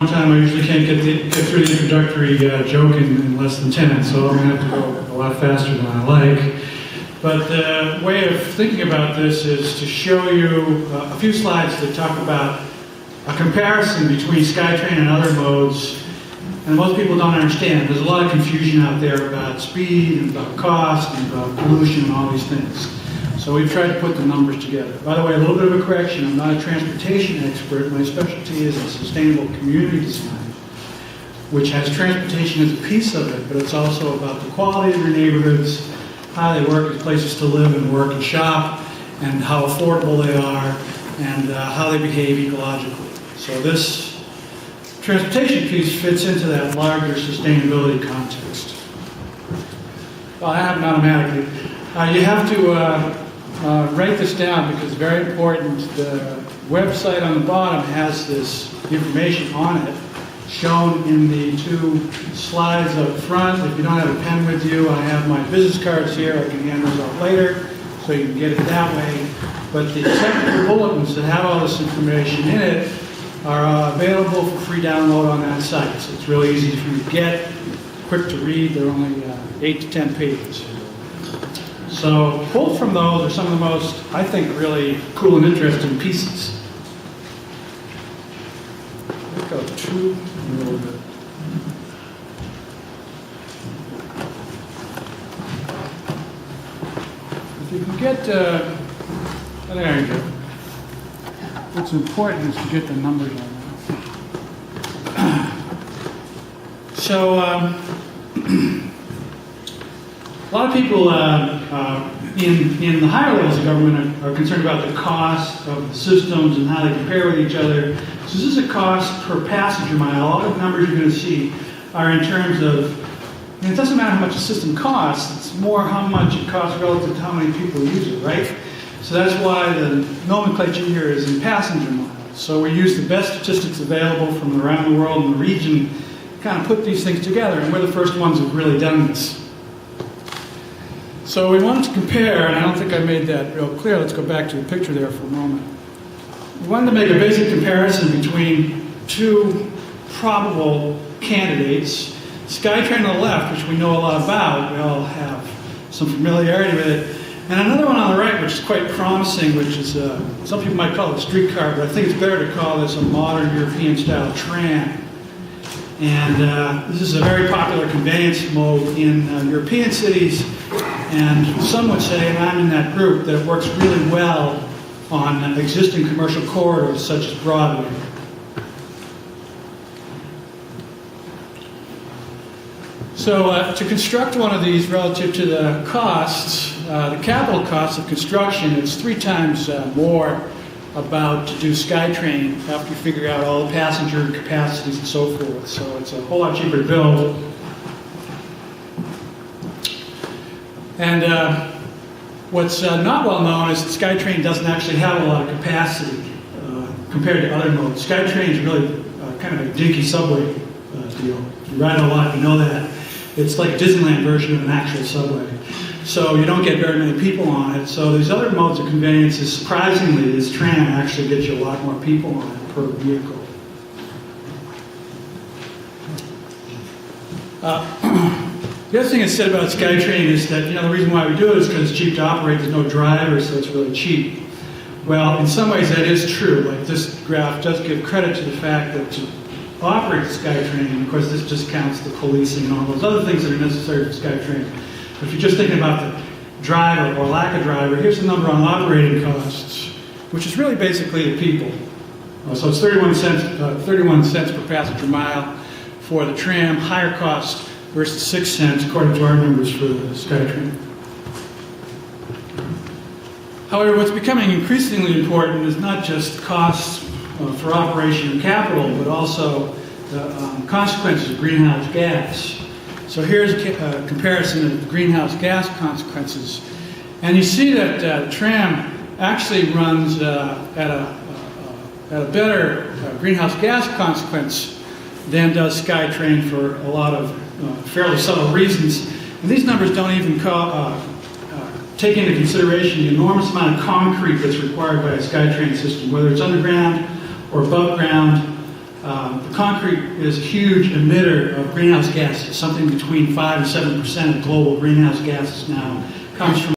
Time I usually can't get through the introductory joke in less than 10, so I'm going to have to go a lot faster than I like. But the way of thinking about this is to show you a few slides that talk about a comparison between Skytrain and other modes, and most people don't understand. There's a lot of confusion out there about speed and about cost and about pollution and all these things. So we've tried to put the numbers together. By the way, a little bit of a correction. I'm not a transportation expert. My specialty is in sustainable community design, which has transportation as a piece of it, but it's also about the quality of your neighborhoods, how they work as places to live and work and shop, and how affordable they are, and how they behave ecologically. So this transportation piece fits into that larger sustainability context. Well, I happen automatically. You have to write this down because it's very important. The website on the bottom has this information on it, shown in the two slides up front. If you don't have a pen with you, I have my business cards here. I can hand those out later, so you can get it that way. But the technical bulletins that have all this information in it are available for free download on that site. So it's really easy for you to get, quick to read. They're only 8 to 10 pages. So pulled from those are some of the most, I think, really cool and interesting pieces. Let's go to a little bit. If you can get, there you go. What's important is to get the numbers on that. So, a lot of people in the higher levels of government are concerned about the cost of the systems and how they compare with each other. So this is a cost per passenger mile. All the numbers you're going to see are in terms of, and it doesn't matter how much a system costs, it's more how much it costs relative to how many people use it, right? So that's why the nomenclature here is in passenger miles. So we use the best statistics available from around the world and the region to kind of put these things together, and we're the first ones who've really done this. So we wanted to compare, and I don't think I made that real clear. Let's go back to the picture there for a moment. We wanted to make a basic comparison between two probable candidates. Skytrain on the left, which we know a lot about, we all have some familiarity with it, and another one on the right, which is quite promising, which is, some people might call it a streetcar, but I think it's better to call this a modern European-style tram. And this is a very popular conveyance mode in European cities, and some would say, and I'm in that group, that it works really well on existing commercial corridors such as Broadway. So to construct one of these relative to the costs, the capital costs of construction, it's 3 times more about to do Skytrain after you figure out all the passenger capacities and so forth. So it's a whole lot cheaper to build. And what's not well known is that Skytrain doesn't actually have a lot of capacity compared to other modes. Skytrain is really kind of a dinky subway deal. If you ride it a lot, you know that. It's like a Disneyland version of an actual subway. So you don't get very many people on it. So these other modes of conveyances, surprisingly, this tram actually gets you a lot more people on it per vehicle. The other thing that's said about Skytrain is that, the reason why we do it is because it's cheap to operate. There's no driver, so it's really cheap. Well, in some ways that is true. Like this graph does give credit to the fact that to operate the Skytrain, of course this discounts the policing and all those other things that are necessary for Skytrain. But if you're just thinking about the driver or lack of driver, here's the number on operating costs, which is really basically the people. So it's 31 cents per passenger mile for the tram, higher cost versus 6 cents according to our numbers for the Skytrain. However, what's becoming increasingly important is not just costs for operation and capital, but also the consequences of greenhouse gas. So here's a comparison of greenhouse gas consequences. And you see that the tram actually runs at a better greenhouse gas consequence than does Skytrain for a lot of fairly subtle reasons. And these numbers don't even take into consideration the enormous amount of concrete that's required by a Skytrain system, whether it's underground or above ground. The concrete is a huge emitter of greenhouse gases. Something between 5 and 7% of global greenhouse gases now comes from